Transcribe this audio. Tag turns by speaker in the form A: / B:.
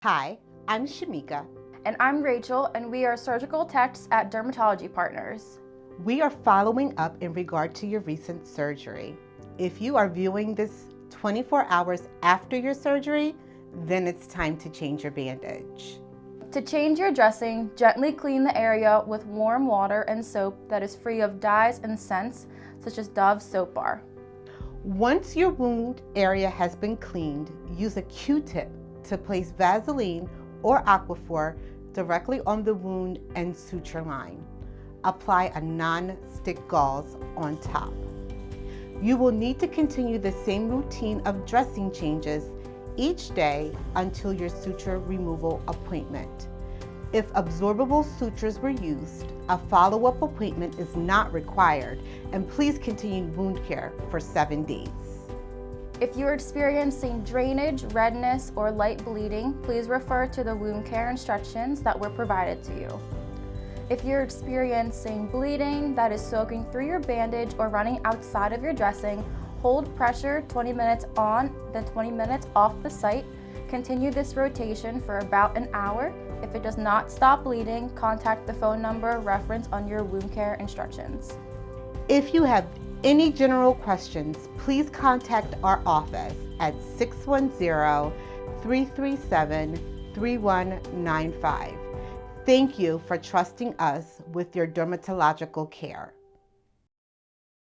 A: Hi, I'm Shamika.
B: And I'm Rachel, and we are surgical techs at Dermatology Partners.
A: We are following up in regard to your recent surgery. If you are viewing this 24 hours after your surgery, then it's time to change your bandage.
B: To change your dressing, gently clean the area with warm water and soap that is free of dyes and scents, such as Dove soap bar.
A: Once your wound area has been cleaned, use a Q-tip to place Vaseline or Aquaphor directly on the wound and suture line. Apply a non-stick gauze on top. You will need to continue the same routine of dressing changes each day until your suture removal appointment. If absorbable sutures were used, a follow-up appointment is not required, and please continue wound care for 7 days.
B: If you're experiencing drainage, redness, or light bleeding, please refer to the wound care instructions that were provided to you. If you're experiencing bleeding that is soaking through your bandage or running outside of your dressing, hold pressure 20 minutes on, then 20 minutes off the site. Continue this rotation for about an hour. If it does not stop bleeding, contact the phone number referenced on your wound care instructions.
A: If you have any general questions, please contact our office at 610-337-3195. Thank you for trusting us with your dermatological care.